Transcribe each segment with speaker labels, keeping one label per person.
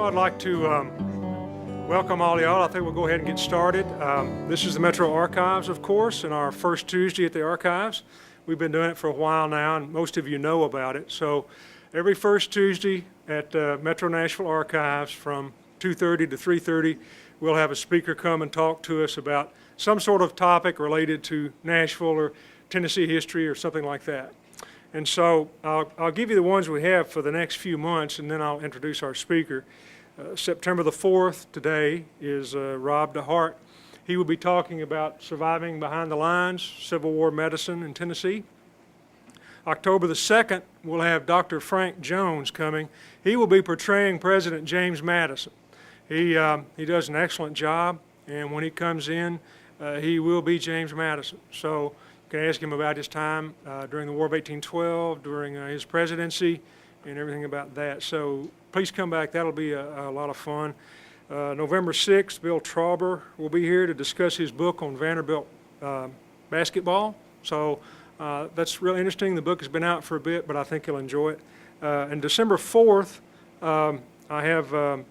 Speaker 1: I'd like to welcome all y'all. I think we'll go ahead and get started. This is the Metro Archives, of course, and our first Tuesday at the Archives. We've been doing it for a while now, and most of you know about it. So every first Tuesday at Metro Nashville Archives from 2:30 to 3:30, we'll have a speaker come and talk to us about some sort of topic related to Nashville or Tennessee history or something like that. And so I'll give you the ones we have for the next few months, and then I'll introduce our speaker. September the 4th today is Rob DeHart. He will be talking about surviving behind the lines, Civil War medicine in Tennessee. October the 2nd, we'll have Dr. Frank Jones coming. He will be portraying President James Madison. He does an excellent job, and when he comes in, he will be James Madison. So you can ask him about his time during the War of 1812, during his presidency, and everything about that. So please come back. That'll be a lot of fun. November 6th, Bill Trauber will be here to discuss his book on Vanderbilt basketball. So that's really interesting. The book has been out for a bit, but I think you'll enjoy it. And December 4th, I have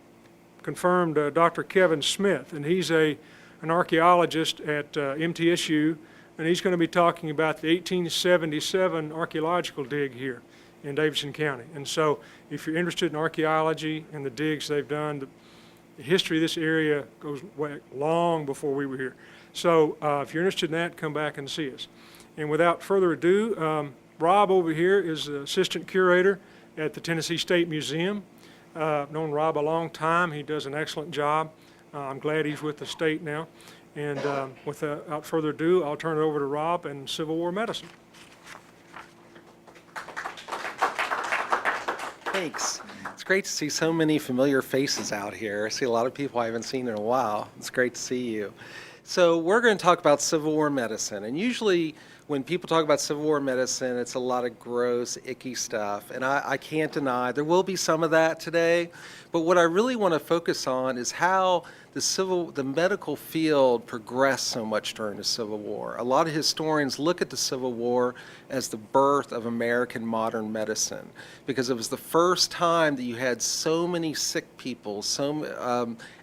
Speaker 1: confirmed Dr. Kevin Smith, and he's an archaeologist at MTSU, and he's going to be talking about the 1877 archaeological dig here in Davidson County. And so if you're interested in archaeology and the digs they've done, the history of this area goes way long before we were here. So if you're interested in that, come back and see us. And without further ado, Rob over here is the assistant curator at the Tennessee State Museum. I've known Rob a long time. He does an excellent job. I'm glad he's with the state now. And without further ado, I'll turn it over to Rob and Civil War medicine.
Speaker 2: Thanks. It's great to see so many familiar faces out here. I see a lot of people I haven't seen in a while. It's great to see you. So we're going to talk about Civil War medicine. And usually when people talk about Civil War medicine, it's a lot of gross, icky stuff. And I can't deny there will be some of that today. But what I really want to focus on is how the medical field progressed so much during the Civil War. A lot of historians look at the Civil War as the birth of American modern medicine, because it was the first time that you had so many sick people.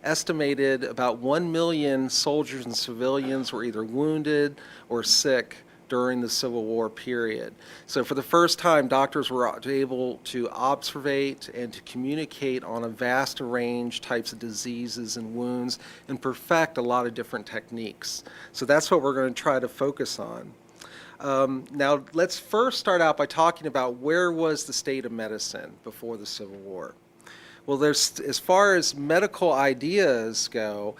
Speaker 2: Estimated about 1 million soldiers and civilians were either wounded or sick during the Civil War period. So for the first time, doctors were able to observate and to communicate on a vast range types of diseases and wounds and perfect a lot of different techniques. So that's what we're going to try to focus on. Now let's first start out by talking about where was the state of medicine before the Civil War. Well, as far as medical ideas go,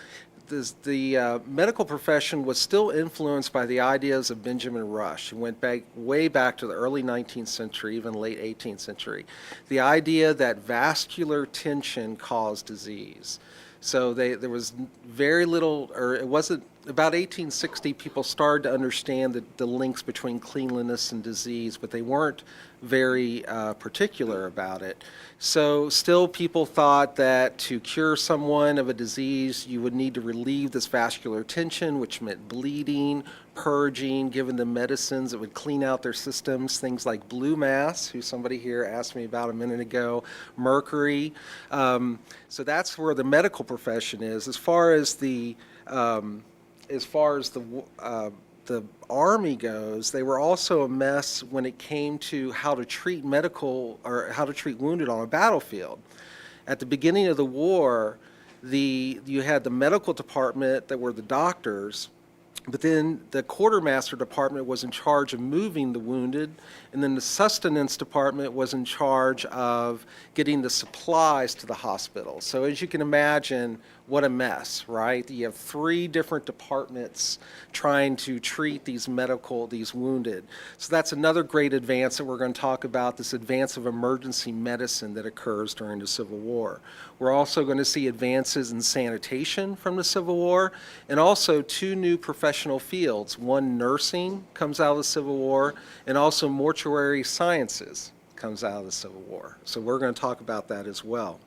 Speaker 2: the medical profession was still influenced by the ideas of Benjamin Rush. It went way back to the early 19th century, even late 18th century. The idea that vascular tension caused disease. So there was very little, or it wasn't, about 1860 people started to understand the links between cleanliness and disease, but they weren't very particular about it. So still people thought that to cure someone of a disease, you would need to relieve this vascular tension, which meant bleeding, purging, giving them medicines that would clean out their systems, things like blue mass, who somebody here asked me about a minute ago, mercury. So that's where the medical profession is. As far as the Army goes, they were also a mess when it came to how to treat wounded on a battlefield. At the beginning of the war, you had the medical department that were the doctors, but then the quartermaster department was in charge of moving the wounded, and then the sustenance department was in charge of getting the supplies to the hospital. So as you can imagine, what a mess, right? You have 3 different departments trying to treat these wounded. So that's another great advance that we're going to talk about, this advance of emergency medicine that occurs during the Civil War. We're also going to see advances in sanitation from the Civil War, and also 2 new professional fields. One, nursing comes out of the Civil War, and also mortuary sciences comes out of the Civil War. So we're going to talk about that as well.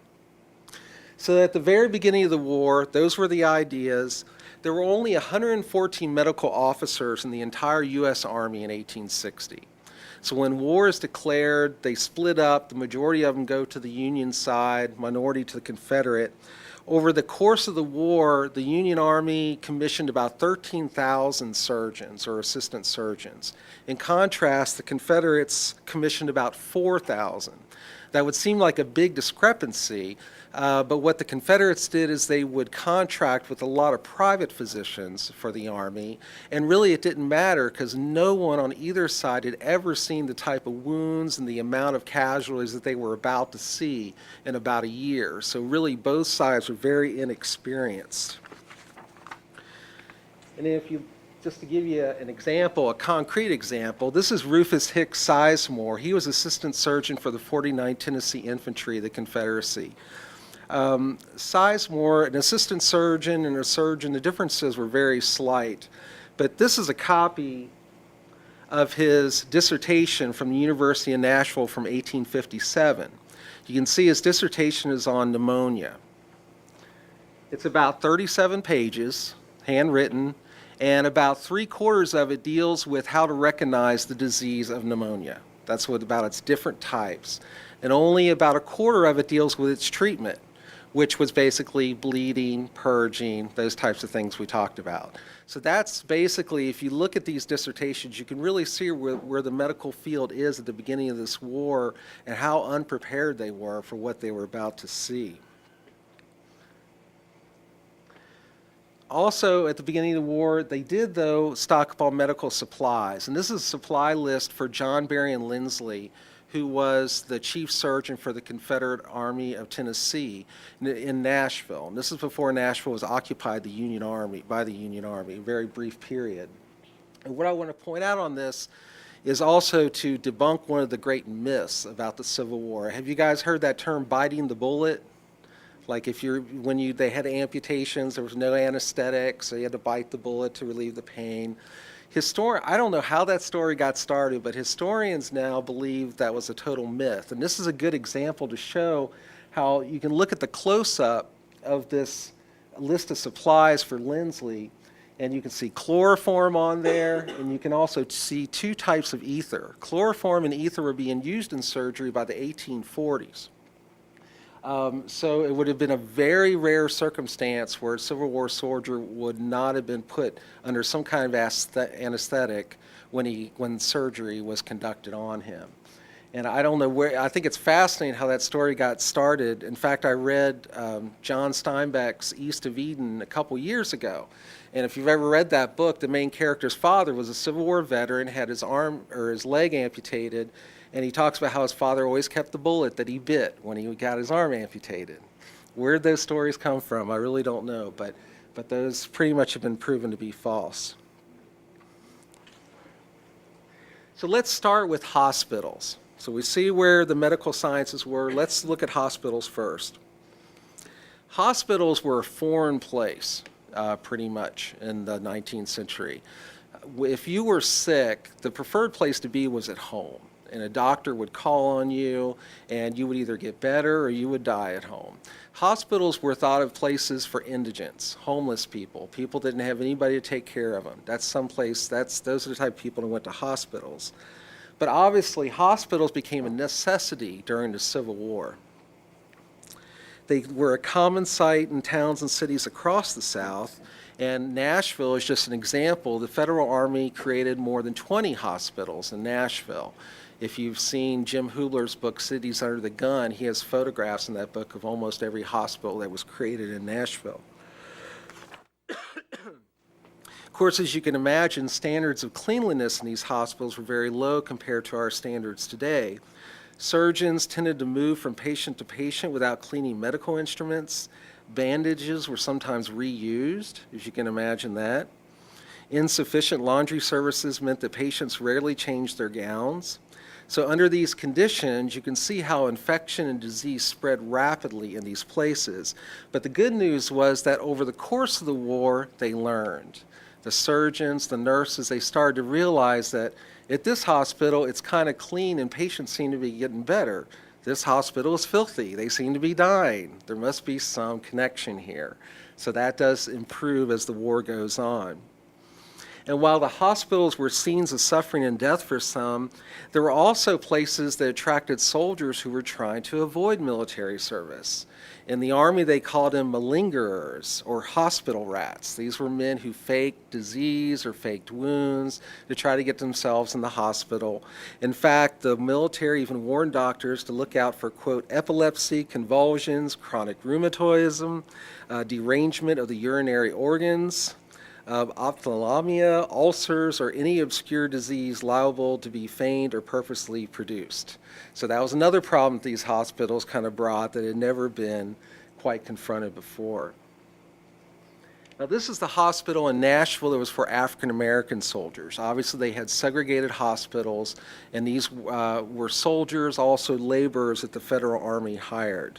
Speaker 2: So at the very beginning of the war, those were the ideas. There were only 114 medical officers in the entire U.S. Army in 1860. So when war is declared, they split up. The majority of them go to the Union side, minority to the Confederate. Over the course of the war, the Union Army commissioned about 13,000 surgeons or assistant surgeons. In contrast, the Confederates commissioned about 4,000. That would seem like a big discrepancy, but what the Confederates did is they would contract with a lot of private physicians for the Army, and really it didn't matter because no one on either side had ever seen the type of wounds and the amount of casualties that they were about to see in about a year. So really both sides were very inexperienced. And if you, just to give you an example, a concrete example, this is Rufus Hicks Sizemore. He was assistant surgeon for the 49th Tennessee Infantry, the Confederacy. Sizemore, an assistant surgeon and a surgeon, the differences were very slight. But this is a copy of his dissertation from the University of Nashville from 1857. You can see his dissertation is on pneumonia. It's about 37 pages, handwritten, and about 3/4 of it deals with how to recognize the disease of pneumonia. That's what about its different types. And only about 1/4 of it deals with its treatment, which was basically bleeding, purging, those types of things we talked about. So that's basically, if you look at these dissertations, you can really see where the medical field is at the beginning of this war and how unprepared they were for what they were about to see. Also, at the beginning of the war, they did, though, stock up on medical supplies. And this is a supply list for John Berrien Lindsley, who was the chief surgeon for the Confederate Army of Tennessee in Nashville. And this is before Nashville was occupied by the Union Army, a very brief period. And what I want to point out on this is also to debunk one of the great myths about the Civil War. Have you guys heard that term, biting the bullet? Like if they had amputations, there was no anesthetic, so you had to bite the bullet to relieve the pain. I don't know how that story got started, but historians now believe that was a total myth. And this is a good example to show how you can look at the close-up of this list of supplies for Lindsley, and you can see chloroform on there, and you can also see two types of ether. Chloroform and ether were being used in surgery by the 1840s. So it would have been a very rare circumstance where a Civil War soldier would not have been put under some kind of anesthetic when surgery was conducted on him. And I don't know where, I think it's fascinating how that story got started. In fact, I read John Steinbeck's East of Eden a couple years ago. And if you've ever read that book, the main character's father was a Civil War veteran, had his arm or his leg amputated, and he talks about how his father always kept the bullet that he bit when he got his arm amputated. Where those stories come from, I really don't know, but those pretty much have been proven to be false. So let's start with hospitals. So we see where the medical sciences were. Let's look at hospitals first. Hospitals were a foreign place, pretty much, in the 19th century. If you were sick, the preferred place to be was at home. And a doctor would call on you, and you would either get better or you would die at home. Hospitals were thought of places for indigents, homeless people, people that didn't have anybody to take care of them. Those are the type of people who went to hospitals. But obviously, hospitals became a necessity during the Civil War. They were a common sight in towns and cities across the South, and Nashville is just an example. The Federal Army created more than 20 hospitals in Nashville. If you've seen Jim Hubler's book, Cities Under the Gun, he has photographs in that book of almost every hospital that was created in Nashville. Of course, as you can imagine, standards of cleanliness in these hospitals were very low compared to our standards today. Surgeons tended to move from patient to patient without cleaning medical instruments. Bandages were sometimes reused, if you can imagine that. Insufficient laundry services meant that patients rarely changed their gowns. So under these conditions, you can see how infection and disease spread rapidly in these places. But the good news was that over the course of the war, they learned. The surgeons, the nurses, they started to realize that at this hospital, it's kind of clean and patients seem to be getting better. This hospital is filthy. They seem to be dying. There must be some connection here. So that does improve as the war goes on. And while the hospitals were scenes of suffering and death for some, there were also places that attracted soldiers who were trying to avoid military service. In the Army, they called them malingerers or hospital rats. These were men who faked disease or faked wounds to try to get themselves in the hospital. In fact, the military even warned doctors to look out for, quote, epilepsy, convulsions, chronic rheumatism, derangement of the urinary organs, ophthalmia, ulcers, or any obscure disease liable to be feigned or purposely produced. So that was another problem these hospitals kind of brought that had never been quite confronted before. Now, this is the hospital in Nashville that was for African American soldiers. Obviously, they had segregated hospitals, and these were soldiers, also laborers that the Federal Army hired.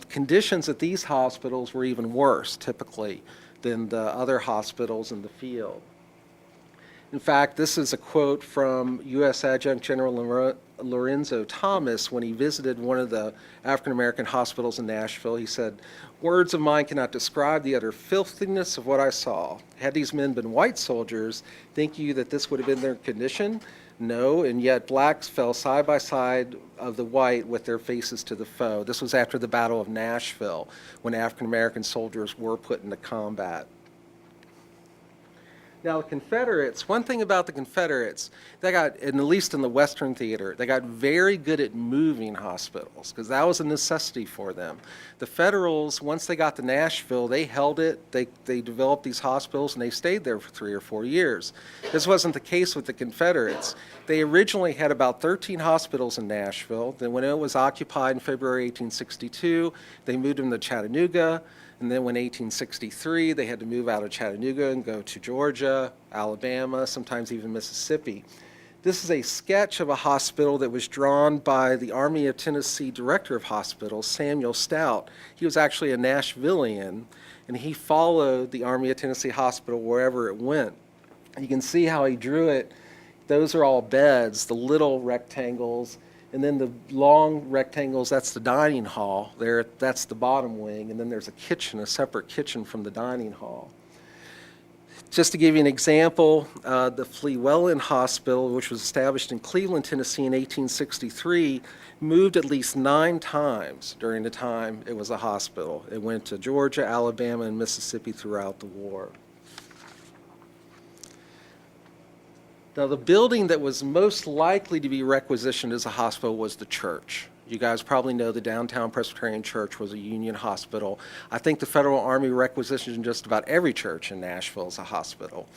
Speaker 2: Conditions at these hospitals were even worse, typically, than the other hospitals in the field. In fact, this is a quote from U.S. Adjunct General Lorenzo Thomas when he visited one of the African American hospitals in Nashville. He said, "Words of mine cannot describe the utter filthiness of what I saw. Had these men been white soldiers, think you that this would have been their condition? No, and yet blacks fell side by side of the white with their faces to the foe." This was after the Battle of Nashville, when African American soldiers were put into combat. Now, the Confederates, one thing about the Confederates, they got, and at least in the Western theater, they got very good at moving hospitals because that was a necessity for them. The Federals, once they got to Nashville, they held it, they developed these hospitals, and they stayed there for 3 or 4 years. This wasn't the case with the Confederates. They originally had about 13 hospitals in Nashville. Then when it was occupied in February 1862, they moved them to Chattanooga. And then when 1863, they had to move out of Chattanooga and go to Georgia, Alabama, sometimes even Mississippi. This is a sketch of a hospital that was drawn by the Army of Tennessee Director of Hospitals, Samuel Stout. He was actually a Nashvilleian, and he followed the Army of Tennessee Hospital wherever it went. You can see how he drew it. Those are all beds, the little rectangles. And then the long rectangles, that's the dining hall. There, that's the bottom wing. And then there's a kitchen, a separate kitchen from the dining hall. Just to give you an example, the Flewellen Hospital, which was established in Cleveland, Tennessee in 1863, moved at least 9 times during the time it was a hospital. It went to Georgia, Alabama, and Mississippi throughout the war. Now, the building that was most likely to be requisitioned as a hospital was the church. You guys probably know the Downtown Presbyterian Church was a Union hospital. I think the Federal Army requisitioned just about every church in Nashville as a hospital.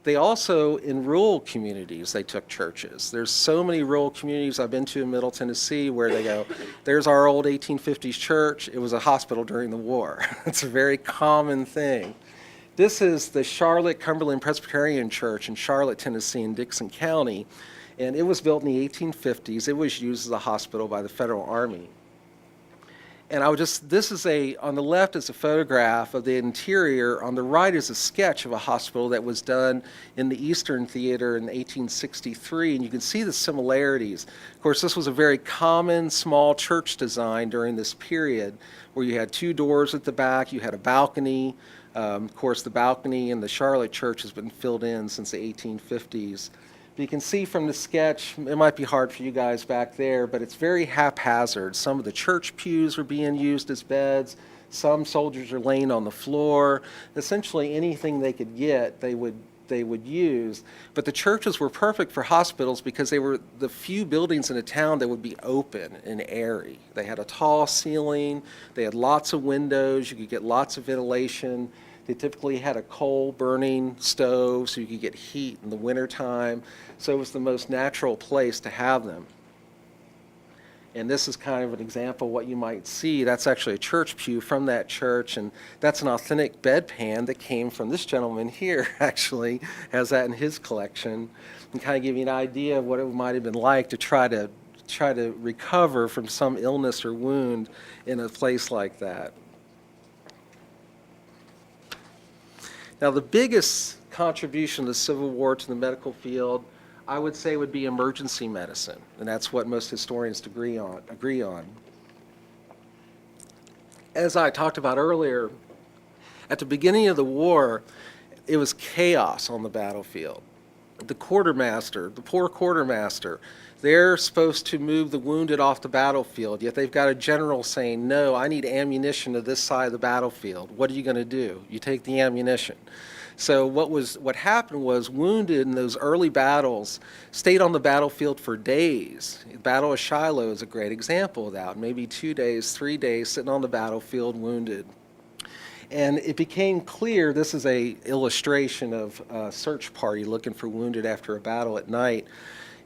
Speaker 2: They also, in rural communities, they took churches. There's so many rural communities I've been to in Middle Tennessee where they go, there's our old 1850s church. It was a hospital during the war. It's a very common thing. This is the Charlotte Cumberland Presbyterian Church in Charlotte, Tennessee in Dixon County, and it was built in the 1850s. It was used as a hospital by the Federal Army. And this is on the left is a photograph of the interior. On the right is a sketch of a hospital that was done in the Eastern Theater in 1863, and you can see the similarities. Of course, this was a very common small church design during this period where you had 2 doors at the back, you had a balcony. Of course, the balcony in the Charlotte church has been filled in since the 1850s. But you can see from the sketch, it might be hard for you guys back there, but it's very haphazard. Some of the church pews are being used as beds. Some soldiers are laying on the floor. Essentially anything they could get, they would use. But the churches were perfect for hospitals because they were the few buildings in a town that would be open and airy. They had a tall ceiling. They had lots of windows. You could get lots of ventilation. They typically had a coal-burning stove so you could get heat in the wintertime. So it was the most natural place to have them. And this is kind of an example of what you might see. That's actually a church pew from that church, and that's an authentic bedpan that came from this gentleman here, actually, has that in his collection, and kind of give you an idea of what it might have been like to try to recover from some illness or wound in a place like that. Now, the biggest contribution of the Civil War to the medical field, I would say, would be emergency medicine, and that's what most historians agree on. As I talked about earlier, at the beginning of the war, it was chaos on the battlefield. The quartermaster, the poor quartermaster, they're supposed to move the wounded off the battlefield, yet they've got a general saying, no, I need ammunition to this side of the battlefield. What are you going to do? You take the ammunition. So what happened was wounded in those early battles stayed on the battlefield for days. The Battle of Shiloh is a great example of that. Maybe 2 days, 3 days sitting on the battlefield wounded. And it became clear, this is a illustration of a search party looking for wounded after a battle at night.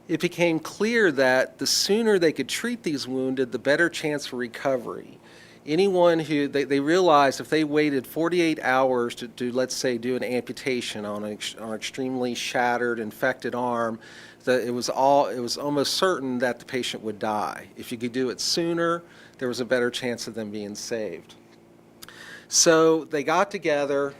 Speaker 2: It became clear that the sooner they could treat these wounded, the better chance for recovery. Anyone who, they realized if they waited 48 hours to do, let's say, do an amputation on an extremely shattered, infected arm, that it was almost certain that the patient would die. If you could do it sooner, there was a better chance of them being saved. So they got together,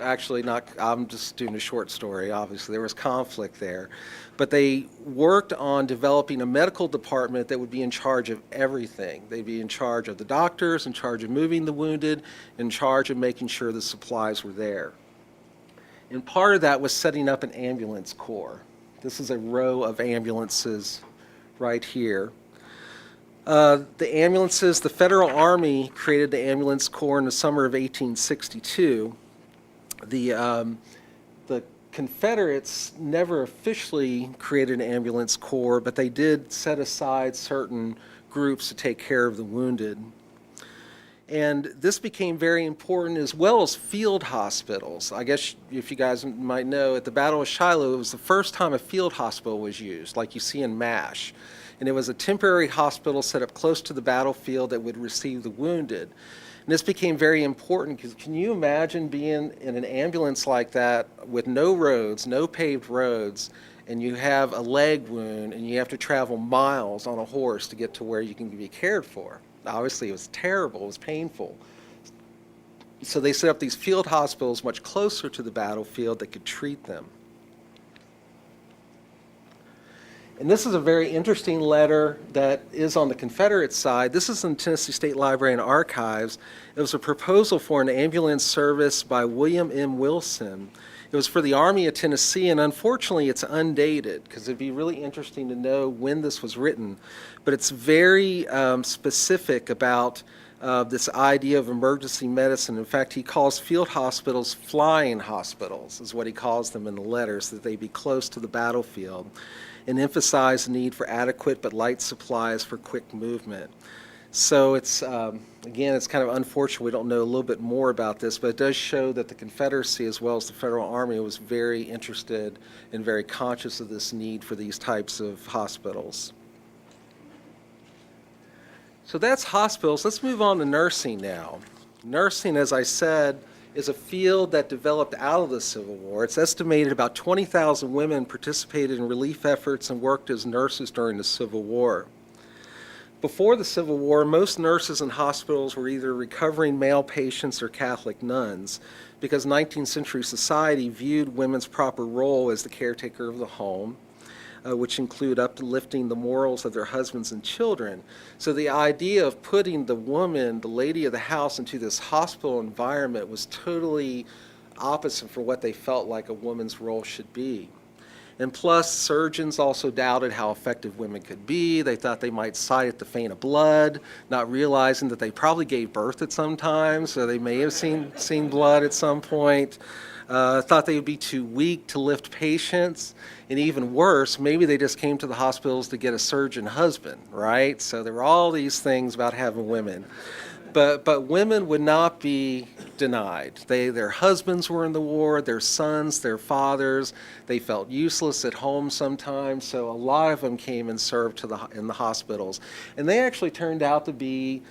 Speaker 2: actually not, I'm just doing a short story, obviously there was conflict there, but they worked on developing a medical department that would be in charge of everything. They'd be in charge of the doctors, in charge of moving the wounded, in charge of making sure the supplies were there. And part of that was setting up an ambulance corps. This is a row of ambulances right here. The ambulances, the Federal Army created the ambulance corps in the summer of 1862. The Confederates never officially created an ambulance corps, but they did set aside certain groups to take care of the wounded. And this became very important, as well as field hospitals. I guess if you guys might know, at the Battle of Shiloh, it was the first time a field hospital was used, like you see in MASH. And it was a temporary hospital set up close to the battlefield that would receive the wounded. And this became very important because can you imagine being in an ambulance like that with no roads, no paved roads, and you have a leg wound and you have to travel miles on a horse to get to where you can be cared for? Obviously, it was terrible, it was painful. So they set up these field hospitals much closer to the battlefield that could treat them. And this is a very interesting letter that is on the Confederate side. This is in Tennessee State Library and Archives. It was a proposal for an ambulance service by William M. Wilson. It was for the Army of Tennessee, and unfortunately it's undated because it'd be really interesting to know when this was written. But it's very specific about this idea of emergency medicine. In fact, he calls field hospitals flying hospitals, is what he calls them in the letter, so that they be close to the battlefield, and emphasize the need for adequate but light supplies for quick movement. So it's, again, it's kind of unfortunate we don't know a little bit more about this, but it does show that the Confederacy as well as the Federal Army was very interested and very conscious of this need for these types of hospitals. So that's hospitals. Let's move on to nursing now. Nursing, as I said, is a field that developed out of the Civil War. It's estimated about 20,000 women participated in relief efforts and worked as nurses during the Civil War. Before the Civil War, most nurses in hospitals were either recovering male patients or Catholic nuns, because 19th century society viewed women's proper role as the caretaker of the home, which include uplifting the morals of their husbands and children. So the idea of putting the woman, the lady of the house, into this hospital environment was totally opposite for what they felt like a woman's role should be. And plus, surgeons also doubted how effective women could be. They thought they might sigh at the faint of blood, not realizing that they probably gave birth at some time, so they may have seen blood at some point. Thought they would be too weak to lift patients, and even worse, maybe they just came to the hospitals to get a surgeon husband, right? So there were all these things about having women. But women would not be denied. Their husbands were in the war, their sons, their fathers. They felt useless at home sometimes, so a lot of them came and served in the hospitals. And they actually turned out to be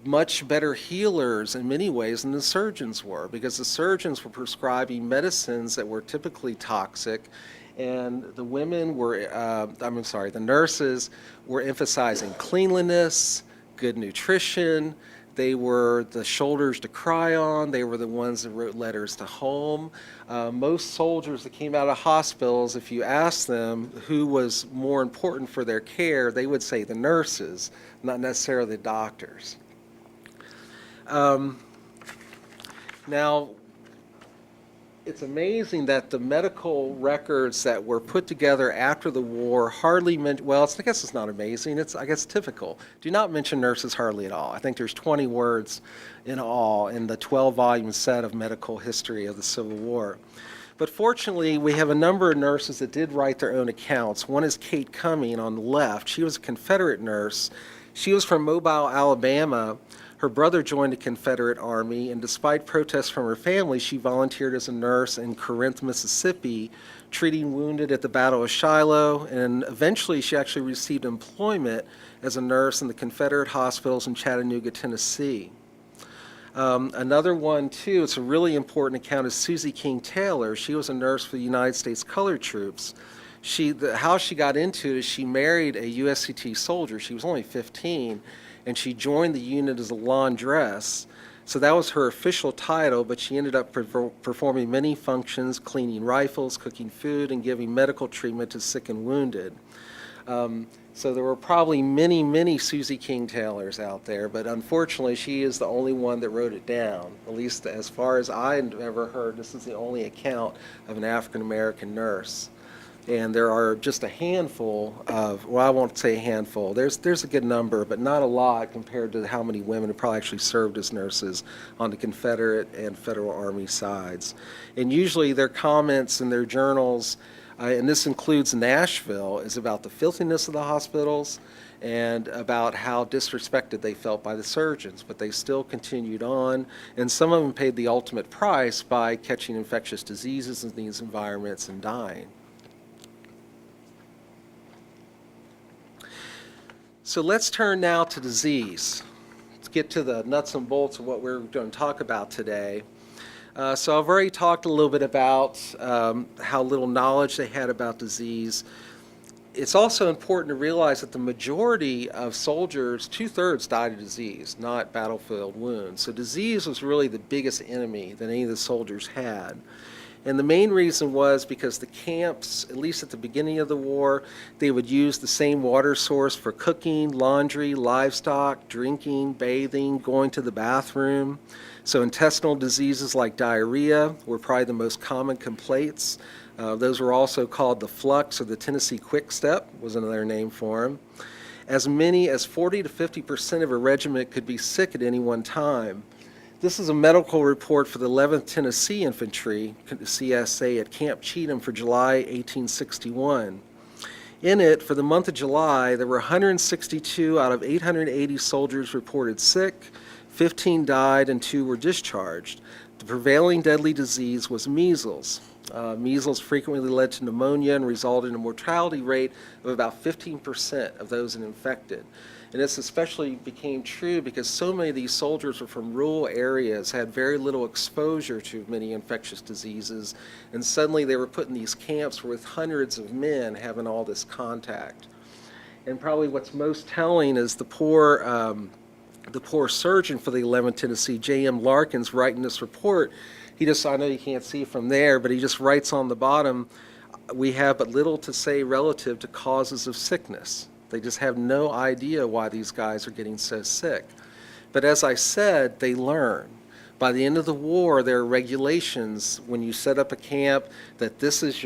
Speaker 2: much better healers in many ways than the surgeons were, because the surgeons were prescribing medicines that were typically toxic, and the women were, the nurses were emphasizing cleanliness, good nutrition. They were the shoulders to cry on. They were the ones that wrote letters to home. Most soldiers that came out of hospitals, if you asked them who was more important for their care, they would say the nurses, not necessarily the doctors. Now, it's amazing that the medical records that were put together after the war hardly mention, well, I guess it's not amazing, it's, I guess, typical. Do not mention nurses hardly at all. I think there's 20 words in all in the 12-volume set of medical history of the Civil War. But fortunately, we have a number of nurses that did write their own accounts. One is Kate Cumming on the left. She was a Confederate nurse. She was from Mobile, Alabama. Her brother joined the Confederate Army, and despite protests from her family, she volunteered as a nurse in Corinth, Mississippi, treating wounded at the Battle of Shiloh, and eventually she actually received employment as a nurse in the Confederate hospitals in Chattanooga, Tennessee. Another one, too, it's a really important account, is Susie King Taylor. She was a nurse for the United States Colored Troops. How she got into it is she married a USCT soldier. She was only 15, and she joined the unit as a laundress. So that was her official title, but she ended up performing many functions, cleaning rifles, cooking food, and giving medical treatment to sick and wounded. So there were probably many, many Susie King Taylors out there, but unfortunately she is the only one that wrote it down. At least as far as I've ever heard, this is the only account of an African American nurse. And there are just a handful of, well, I won't say a handful, there's a good number, but not a lot compared to how many women have probably actually served as nurses on the Confederate and Federal Army sides. And usually their comments in their journals, and this includes Nashville, is about the filthiness of the hospitals and about how disrespected they felt by the surgeons, but they still continued on, and some of them paid the ultimate price by catching infectious diseases in these environments and dying. So let's turn now to disease. Let's get to the nuts and bolts of what we're going to talk about today. So I've already talked a little bit about how little knowledge they had about disease. It's also important to realize that the majority of soldiers, 2/3 died of disease, not battlefield wounds. So disease was really the biggest enemy that any of the soldiers had. And the main reason was because the camps, at least at the beginning of the war, they would use the same water source for cooking, laundry, livestock, drinking, bathing, going to the bathroom. So intestinal diseases like diarrhea were probably the most common complaints. Those were also called the flux, or the Tennessee quick step was another name for them. As many as 40 to 50% of a regiment could be sick at any one time. This is a medical report for the 11th Tennessee Infantry, CSA, at Camp Cheatham for July 1861. In it, for the month of July, there were 162 out of 880 soldiers reported sick, 15 died, and 2 were discharged. The prevailing deadly disease was measles. Measles frequently led to pneumonia and resulted in a mortality rate of about 15% of those infected. And this especially became true because so many of these soldiers were from rural areas, had very little exposure to many infectious diseases, and suddenly they were put in these camps with hundreds of men having all this contact. And probably what's most telling is the poor surgeon for the 11th Tennessee, J.M. Larkins, writing this report. He just, I know you can't see from there, but he just writes on the bottom, "We have but little to say relative to causes of sickness." They just have no idea why these guys are getting so sick. But as I said, they learn. By the end of the war, there are regulations when you set up a camp that this is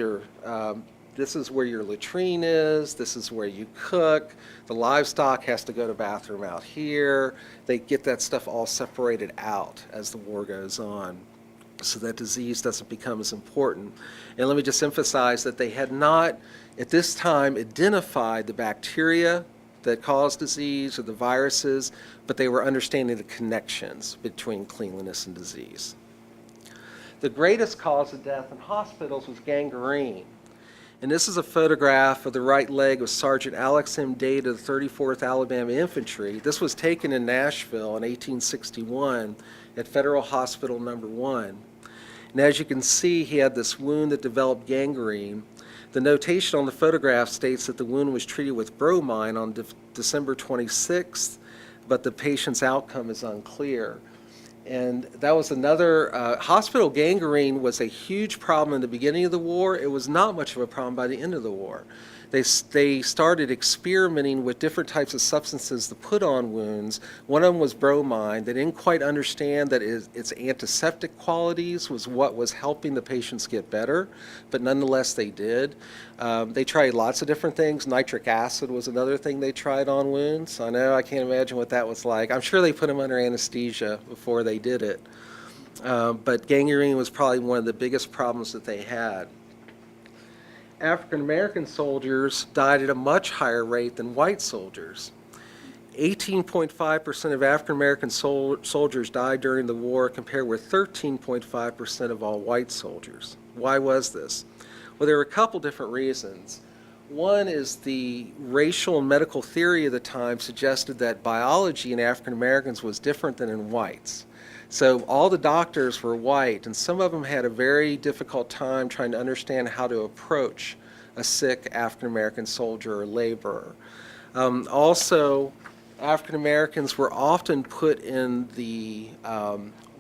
Speaker 2: where your latrine is, this is where you cook, the livestock has to go to bathroom out here. They get that stuff all separated out as the war goes on, so that disease doesn't become as important. And let me just emphasize that they had not, at this time, identified the bacteria that cause disease or the viruses, but they were understanding the connections between cleanliness and disease. The greatest cause of death in hospitals was gangrene. And this is a photograph of the right leg of Sergeant Alex M. Dade of the 34th Alabama Infantry. This was taken in Nashville in 1861 at Federal Hospital No. 1. And as you can see, he had this wound that developed gangrene. The notation on the photograph states that the wound was treated with bromine on December 26th, but the patient's outcome is unclear. And that was another, hospital gangrene was a huge problem in the beginning of the war. It was not much of a problem by the end of the war. they started experimenting with different types of substances to put on wounds. One of them was bromine. They didn't quite understand that its antiseptic qualities was what was helping the patients get better, but nonetheless they did. They tried lots of different things. Nitric acid was another thing they tried on wounds. I know, I can't imagine what that was like. I'm sure they put them under anesthesia before they did it. But gangrene was probably one of the biggest problems that they had. African American soldiers died at a much higher rate than white soldiers. 18.5% of African American soldiers died during the war, compared with 13.5% of all white soldiers. Why was this? Well, there were a couple different reasons. One is the racial and medical theory of the time suggested that biology in African Americans was different than in whites. So all the doctors were white, and some of them had a very difficult time trying to understand how to approach a sick African American soldier or laborer. Also, African Americans were often put in the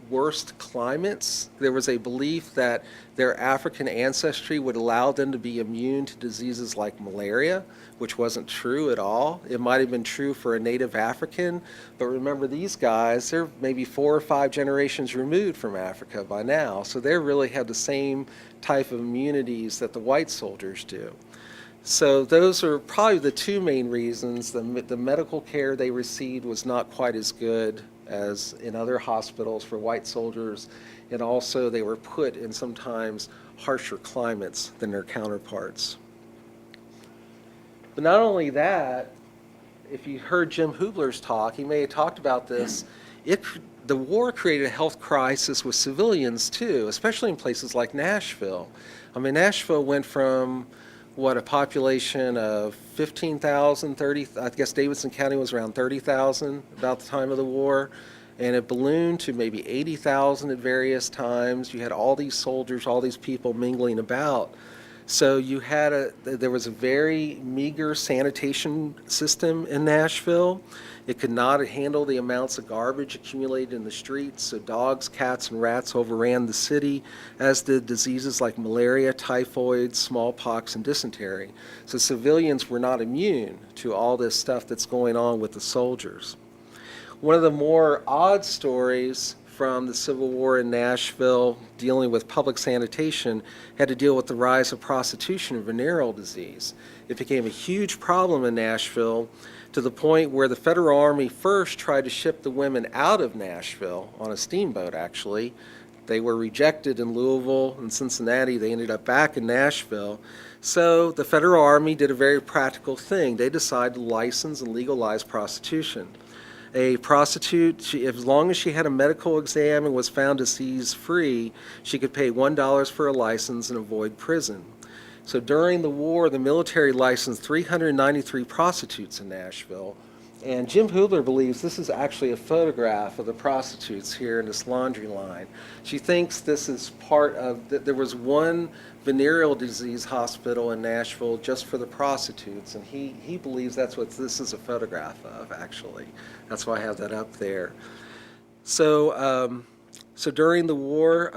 Speaker 2: worst climates. There was a belief that their African ancestry would allow them to be immune to diseases like malaria, which wasn't true at all. It might have been true for a native African, but remember, these guys, they're maybe 4 or 5 generations removed from Africa by now, so they really have the same type of immunities that the white soldiers do. So those are probably the two main reasons. The medical care they received was not quite as good as in other hospitals for white soldiers, and also they were put in sometimes harsher climates than their counterparts. But not only that, if you heard Jim Hubler's talk, he may have talked about this, the war created a health crisis with civilians too, especially in places like Nashville. I mean, Nashville went from a population of 15,000, 30, I guess Davidson County was around 30,000 about the time of the war, and it ballooned to maybe 80,000 at various times. You had all these soldiers, all these people mingling about. So you had there was a very meager sanitation system in Nashville. It could not handle the amounts of garbage accumulated in the streets, so dogs, cats, and rats overran the city, as did diseases like malaria, typhoid, smallpox, and dysentery. So civilians were not immune to all this stuff that's going on with the soldiers. One of the more odd stories from the Civil War in Nashville dealing with public sanitation had to deal with the rise of prostitution and venereal disease. It became a huge problem in Nashville, to the point where the Federal Army first tried to ship the women out of Nashville on a steamboat, actually. They were rejected in Louisville and Cincinnati. They ended up back in Nashville. So the Federal Army did a very practical thing. They decided to license and legalize prostitution. A prostitute, as long as she had a medical exam and was found disease-free, she could pay $1 for a license and avoid prison. So during the war, the military licensed 393 prostitutes in Nashville. And Jim Hubler believes this is actually a photograph of the prostitutes here in this laundry line. She thinks this is part of, there was one venereal disease hospital in Nashville just for the prostitutes, and he believes that's what this is a photograph of, actually. That's why I have that up there. So during the war,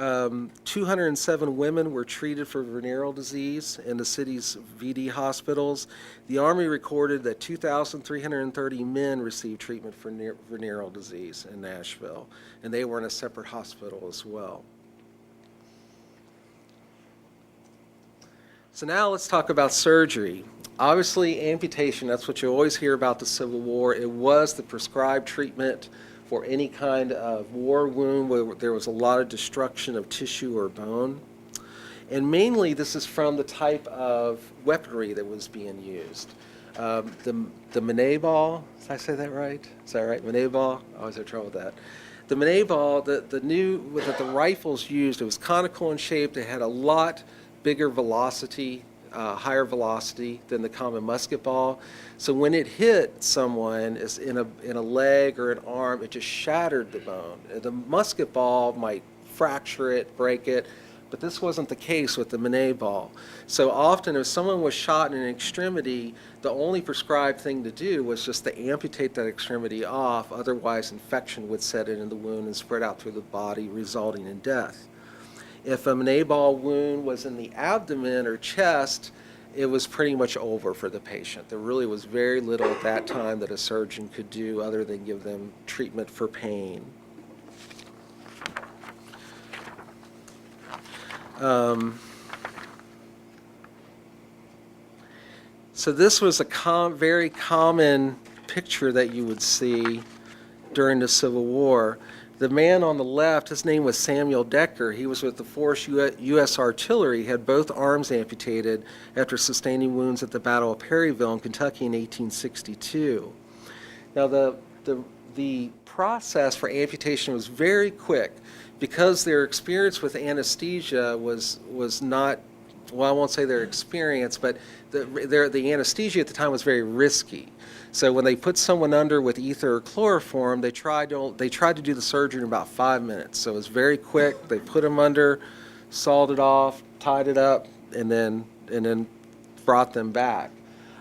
Speaker 2: 207 women were treated for venereal disease in the city's VD hospitals. The Army recorded that 2,330 men received treatment for venereal disease in Nashville, and they were in a separate hospital as well. So now let's talk about surgery. Obviously, amputation, that's what you always hear about the Civil War. It was the prescribed treatment for any kind of war wound where there was a lot of destruction of tissue or bone. And mainly this is from the type of weaponry that was being used. The Manet ball, did I say that right? Is that right? Manet ball? I always have trouble with that. The Manet ball, that the rifles used, it was conical in shape. It had a lot bigger velocity, higher velocity than the common musket ball. So when it hit someone in a leg or an arm, it just shattered the bone. The musket ball might fracture it, break it, but this wasn't the case with the Manet ball. So often if someone was shot in an extremity, the only prescribed thing to do was just to amputate that extremity off, otherwise infection would set in the wound and spread out through the body, resulting in death. If a Manet ball wound was in the abdomen or chest, it was pretty much over for the patient. There really was very little at that time that a surgeon could do other than give them treatment for pain. So this was a very common picture that you would see during the Civil War. The man on the left, his name was Samuel Decker. He was with the 4th U.S. Artillery, had both arms amputated after sustaining wounds at the Battle of Perryville in Kentucky in 1862. Now, the process for amputation was very quick because their experience with anesthesia was not, well, I won't say their experience, but the anesthesia at the time was very risky. So when they put someone under with ether or chloroform, they tried to do the surgery in about 5 minutes. So it was very quick. They put them under, sawed it off, tied it up, and then brought them back.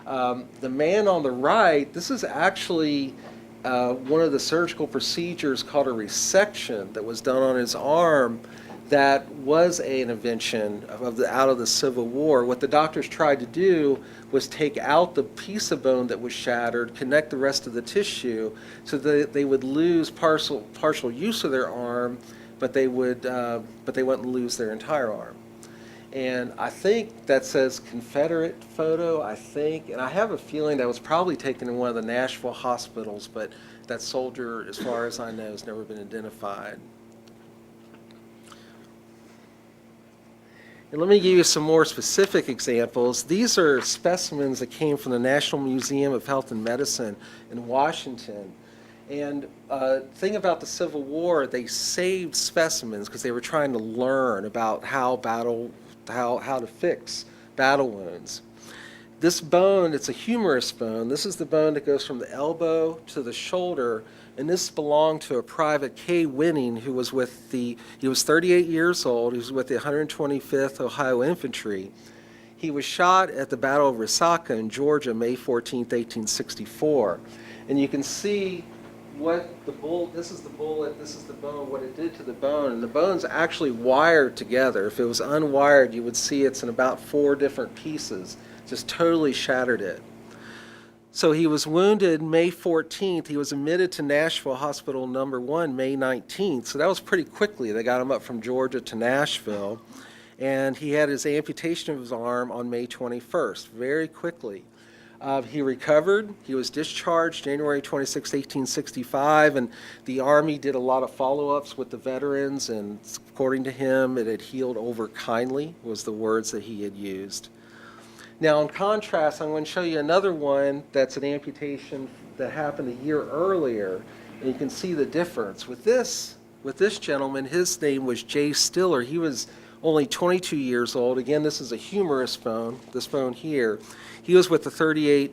Speaker 2: The man on the right, this is actually one of the surgical procedures called a resection that was done on his arm. That was an invention out of the Civil War. What the doctors tried to do was take out the piece of bone that was shattered, connect the rest of the tissue, so that they would lose partial use of their arm, but they wouldn't lose their entire arm. And I think that says Confederate photo, I think, and I have a feeling that was probably taken in one of the Nashville hospitals, but that soldier, as far as I know, has never been identified. And let me give you some more specific examples. These are specimens that came from the National Museum of Health and Medicine in Washington. And the thing about the Civil War, they saved specimens because they were trying to learn about how to fix battle wounds. This bone, it's a humerus bone. This is the bone that goes from the elbow to the shoulder. And this belonged to a Private K. Winning, who was he was 38 years old. He was with the 125th Ohio Infantry. He was shot at the Battle of Resaca in Georgia, May 14, 1864. And you can see this is the bullet, this is the bone, what it did to the bone. And the bone's actually wired together. If it was unwired, you would see it's in about 4 different pieces. Just totally shattered it. So he was wounded May 14th. He was admitted to Nashville Hospital number 1 May 19th. So that was pretty quickly. They got him up from Georgia to Nashville. And he had his amputation of his arm on May 21st, very quickly. He recovered. He was discharged January 26, 1865. And the Army did a lot of follow-ups with the veterans. And according to him, it had healed over kindly, was the words that he had used. Now, in contrast, I'm going to show you another one that's an amputation that happened a year earlier, and you can see the difference. With this gentleman, his name was Jay Stiller. He was only 22 years old. Again, this is a humerus bone, this bone here. He was with the 38th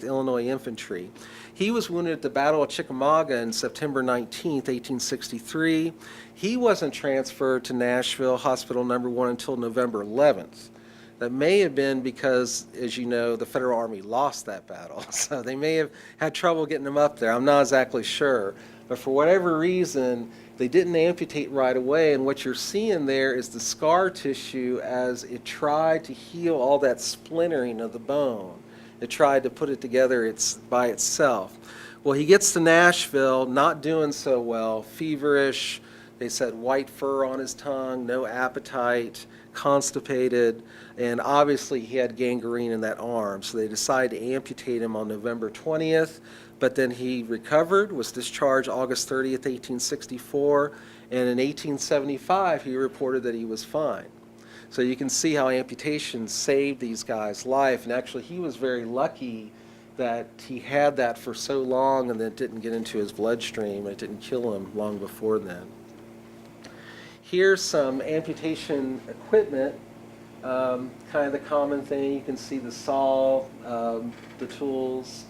Speaker 2: Illinois Infantry. He was wounded at the Battle of Chickamauga on September 19, 1863. He wasn't transferred to Nashville Hospital number 1 until November 11th. That may have been because, as you know, the Federal Army lost that battle. So they may have had trouble getting him up there. I'm not exactly sure. But for whatever reason, they didn't amputate right away. And what you're seeing there is the scar tissue as it tried to heal all that splintering of the bone. It tried to put it together by itself. Well, he gets to Nashville, not doing so well, feverish. They said white fur on his tongue, no appetite, constipated, and obviously he had gangrene in that arm. So they decided to amputate him on November 20th, but then he recovered, was discharged August 30th, 1864, and in 1875 he reported that he was fine. So you can see how amputation saved these guys' life, and actually he was very lucky that he had that for so long and that it didn't get into his bloodstream, it didn't kill him long before then. Here's some amputation equipment, kind of the common thing. You can see the saw, the tools.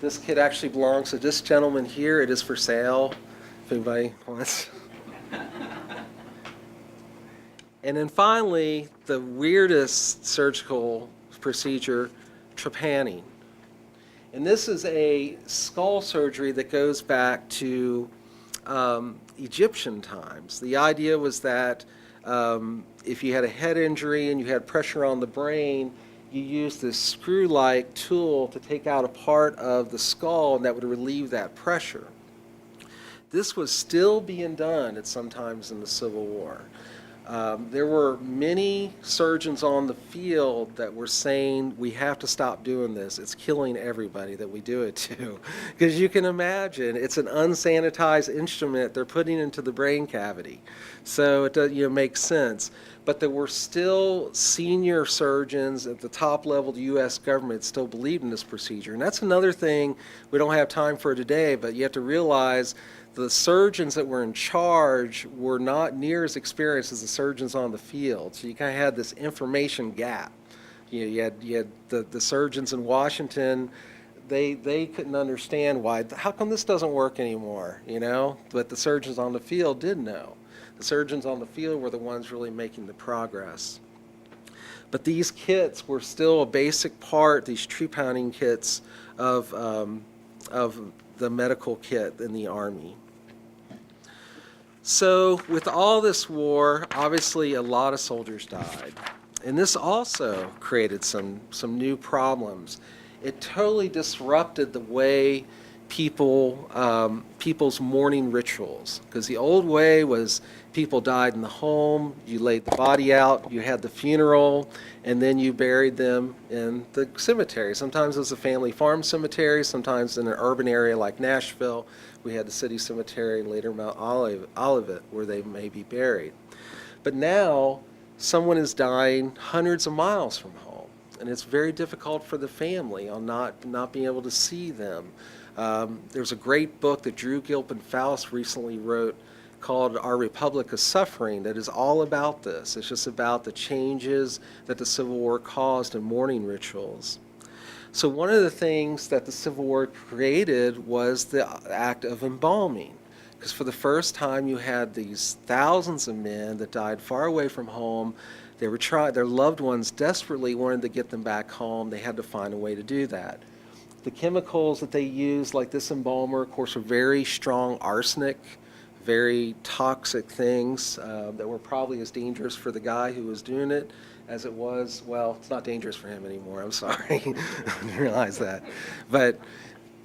Speaker 2: This kit actually belongs to this gentleman here. It is for sale, if anybody wants. And then finally, the weirdest surgical procedure, trepanning. And this is a skull surgery that goes back to Egyptian times. The idea was that If you had a head injury and you had pressure on the brain, you used this screw-like tool to take out a part of the skull, and that would relieve that pressure. This was still being done at some times in the Civil War. There were many surgeons on the field that were saying, we have to stop doing this. It's killing everybody that we do it to. Because you can imagine, it's an unsanitized instrument they're putting into the brain cavity. So it does, makes sense. But there were still senior surgeons at the top level of the U.S. government still believed in this procedure. And that's another thing we don't have time for today, but you have to realize the surgeons that were in charge were not near as experienced as the surgeons on the field. So you kind of had this information gap. You had the surgeons in Washington, they couldn't understand how come this doesn't work anymore, But the surgeons on the field did know. The surgeons on the field were the ones really making the progress. But these kits were still a basic part, these tree pounding kits of the medical kit in the Army. So with all this war, obviously a lot of soldiers died. And this also created some new problems. It totally disrupted the way people's mourning rituals. Because the old way was people died in the home, you laid the body out, you had the funeral, and then you buried them in the cemetery. Sometimes it was a family farm cemetery, sometimes in an urban area like Nashville, we had the city cemetery, and later Mount Olivet, where they may be buried. But now, someone is dying hundreds of miles from home, and it's very difficult for the family on not being able to see them. There's a great book that Drew Gilpin Faust recently wrote called Our Republic of Suffering that is all about this. It's just about the changes that the Civil War caused in mourning rituals. So one of the things that the Civil War created was the act of embalming. Because for the first time you had these thousands of men that died far away from home. They were their loved ones desperately wanted to get them back home. They had to find a way to do that. The chemicals that they used, like this embalmer, of course, were very strong arsenic, very toxic things that were probably as dangerous for the guy who was doing it as it was, well, it's not dangerous for him anymore, I'm sorry, I didn't realize that. But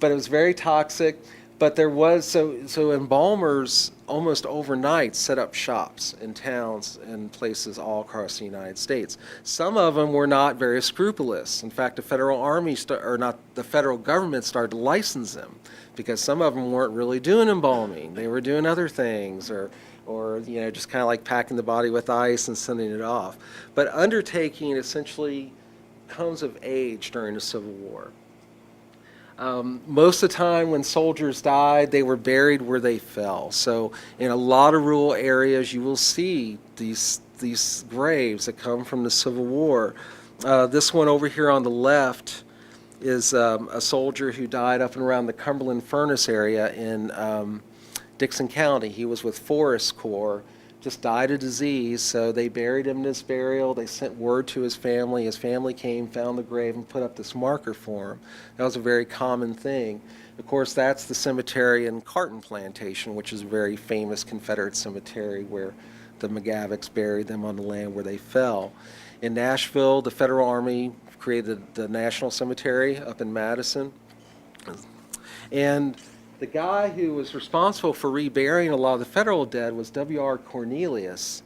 Speaker 2: it was very toxic. But there was, so embalmers almost overnight set up shops in towns and places all across the United States. Some of them were not very scrupulous. In fact, the federal army, the federal government started to license them because some of them weren't really doing embalming. They were doing other things or just kind of like packing the body with ice and sending it off. But undertaking essentially comes of age during the Civil War. Most of the time when soldiers died, they were buried where they fell. So in a lot of rural areas, you will see these graves that come from the Civil War. This one over here on the left is a soldier who died up and around the Cumberland Furnace area in Dixon County. He was with Forest Corps, just died of disease, so they buried him in his burial. They sent word to his family. His family came, found the grave, and put up this marker for him. That was a very common thing. Of course, that's the cemetery in Carton Plantation, which is a very famous Confederate cemetery where the McGavocks buried them on the land where they fell. In Nashville, the Federal Army created the National Cemetery up in Madison. And the guy who was responsible for reburying a lot of the federal dead was W.R. Cornelius,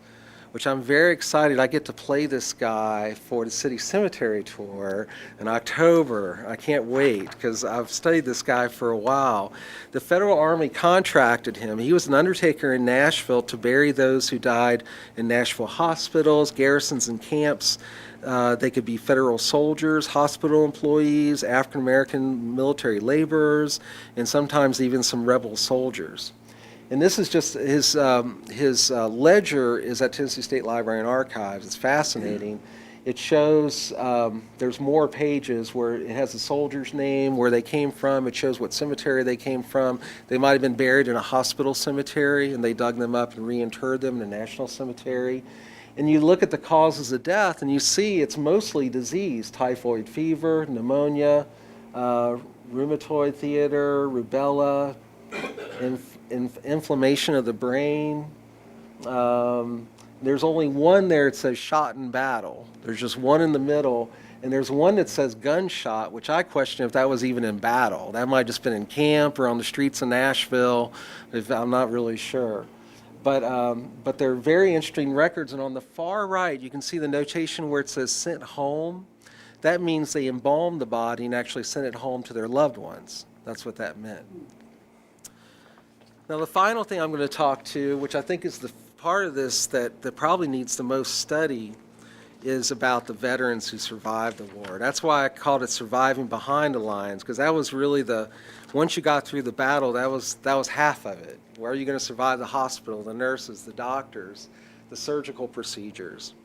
Speaker 2: which I'm very excited. I get to play this guy for the city cemetery tour in October. I can't wait because I've studied this guy for a while. The Federal Army contracted him. He was an undertaker in Nashville to bury those who died in Nashville hospitals, garrisons, and camps. They could be federal soldiers, hospital employees, African-American military laborers, and sometimes even some rebel soldiers. And this is just his ledger is at Tennessee State Library and Archives. It's fascinating. It shows there's more pages where it has the soldier's name, where they came from. It shows what cemetery they came from. They might have been buried in a hospital cemetery, and they dug them up and reinterred them in a national cemetery. And you look at the causes of death, and you see it's mostly disease: typhoid fever, pneumonia, rheumatoid theater, rubella, inflammation of the brain, There's only one there that says shot in battle. There's just one in the middle, and there's one that says gunshot, which I question if that was even in battle. That might have just been in camp or on the streets of Nashville. I'm not really sure. But they're very interesting records, and on the far right, you can see the notation where it says sent home. That means they embalmed the body and actually sent it home to their loved ones. That's what that meant. Now, the final thing I'm going to talk to, which I think is the part of this that probably needs the most study, is about the veterans who survived the war. That's why I called it Surviving Behind the Lines, because that was really once you got through the battle, that was half of it. Where are you going to survive the hospital, the nurses, the doctors, the surgical procedures?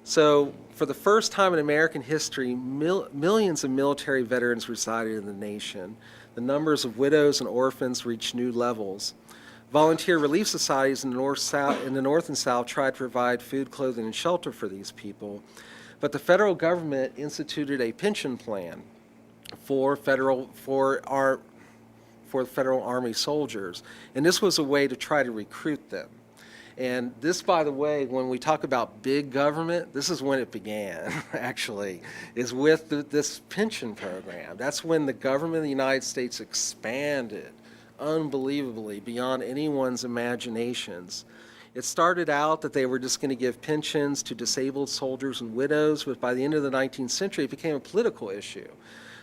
Speaker 2: So, for the first time in American history, millions of military veterans resided in the nation. The numbers of widows and orphans reached new levels. Volunteer relief societies in the North and South tried to provide food, clothing, and shelter for these people. But the federal government instituted a pension plan for federal Army soldiers. And this was a way to try to recruit them. And this, by the way, when we talk about big government, this is when it began, actually, is with this pension program. That's when the government of the United States expanded unbelievably beyond anyone's imaginations. It started out that they were just going to give pensions to disabled soldiers and widows, but by the end of the 19th century, it became a political issue.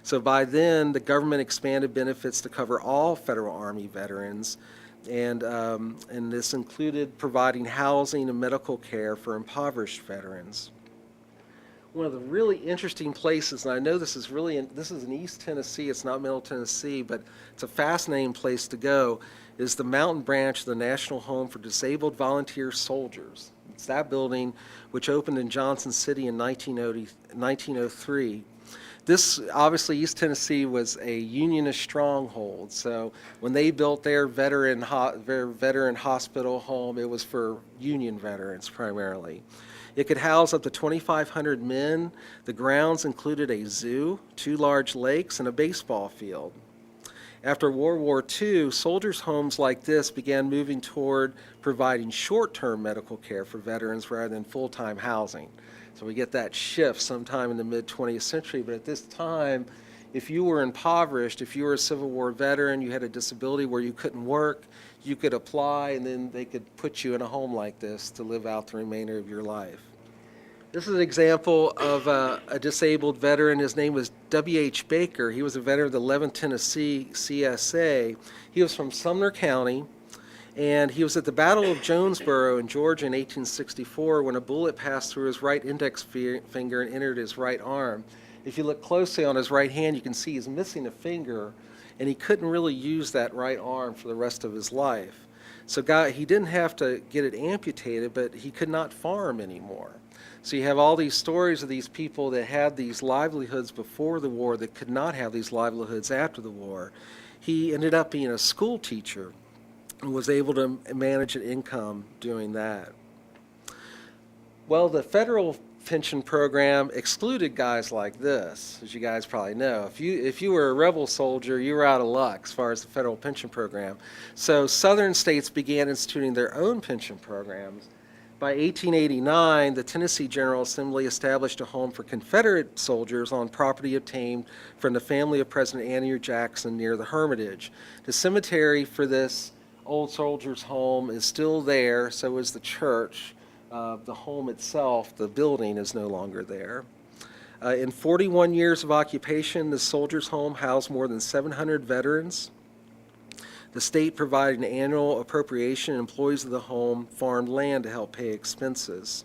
Speaker 2: So by then, the government expanded benefits to cover all federal Army veterans, and this included providing housing and medical care for impoverished veterans. One of the really interesting places, and I know this is in East Tennessee, it's not Middle Tennessee, but it's a fascinating place to go, is the Mountain Branch of the National Home for Disabled Volunteer Soldiers. It's that building, which opened in Johnson City in 1903. This, obviously, East Tennessee was a Unionist stronghold, so when they built their veteran hospital home, it was for Union veterans primarily. It could house up to 2,500 men. The grounds included a zoo, 2 large lakes, and a baseball field. After World War II, soldiers' homes like this began moving toward providing short-term medical care for veterans rather than full-time housing. So we get that shift sometime in the mid-20th century, but at this time, if you were impoverished, if you were a Civil War veteran, you had a disability where you couldn't work, you could apply, and then they could put you in a home like this to live out the remainder of your life. This is an example of a disabled veteran. His name was W.H. Baker. He was a veteran of the 11th Tennessee CSA. He was from Sumner County, and he was at the Battle of Jonesboro in Georgia in 1864 when a bullet passed through his right index finger and entered his right arm. If you look closely on his right hand, you can see he's missing a finger, and he couldn't really use that right arm for the rest of his life. So he didn't have to get it amputated, but he could not farm anymore. So you have all these stories of these people that had these livelihoods before the war that could not have these livelihoods after the war. He ended up being a school teacher and was able to manage an income doing that. Well, the federal pension program excluded guys like this, as you guys probably know. If you were a rebel soldier, you were out of luck as far as the federal pension program. So southern states began instituting their own pension programs. By 1889, the Tennessee General Assembly established a home for Confederate soldiers on property obtained from the family of President Andrew Jackson near the Hermitage. The cemetery for this old soldiers' home is still there, so is the church. The home itself, the building, is no longer there. In 41 years of occupation, the soldiers' home housed more than 700 veterans. The state provided an annual appropriation, and employees of the home farmed land to help pay expenses.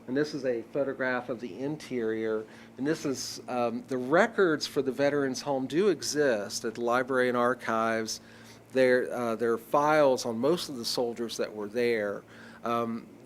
Speaker 2: And this is a photograph of the interior. And this is the records for the veterans' home do exist at the Library and Archives. There are files on most of the soldiers that were there.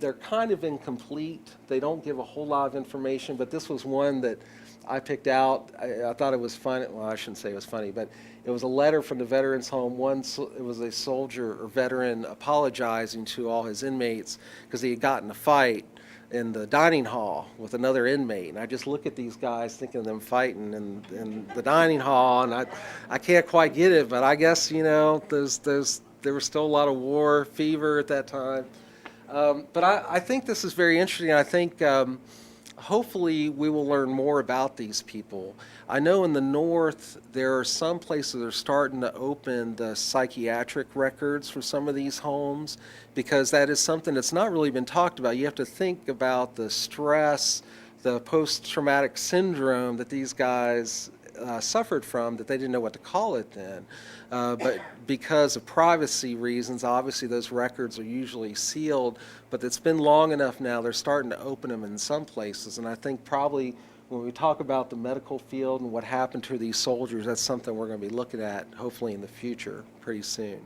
Speaker 2: They're kind of incomplete. They don't give a whole lot of information, but this was one that I picked out. I thought it was funny. Well, I shouldn't say it was funny, but it was a letter from the veterans' home. It was a soldier or veteran apologizing to all his inmates because he had gotten a fight in the dining hall with another inmate. And I just look at these guys thinking of them fighting in the dining hall, and I can't quite get it, but I guess, there was still a lot of war fever at that time. But I think this is very interesting. I think hopefully we will learn more about these people. I know in the North there are some places that are starting to open the psychiatric records for some of these homes, because that is something that's not really been talked about. You have to think about the stress, the post-traumatic syndrome that these guys suffered from, that they didn't know what to call it then. But because of privacy reasons, obviously those records are usually sealed, but it's been long enough now, they're starting to open them in some places. And I think probably when we talk about the medical field and what happened to these soldiers, that's something we're going to be looking at hopefully in the future pretty soon.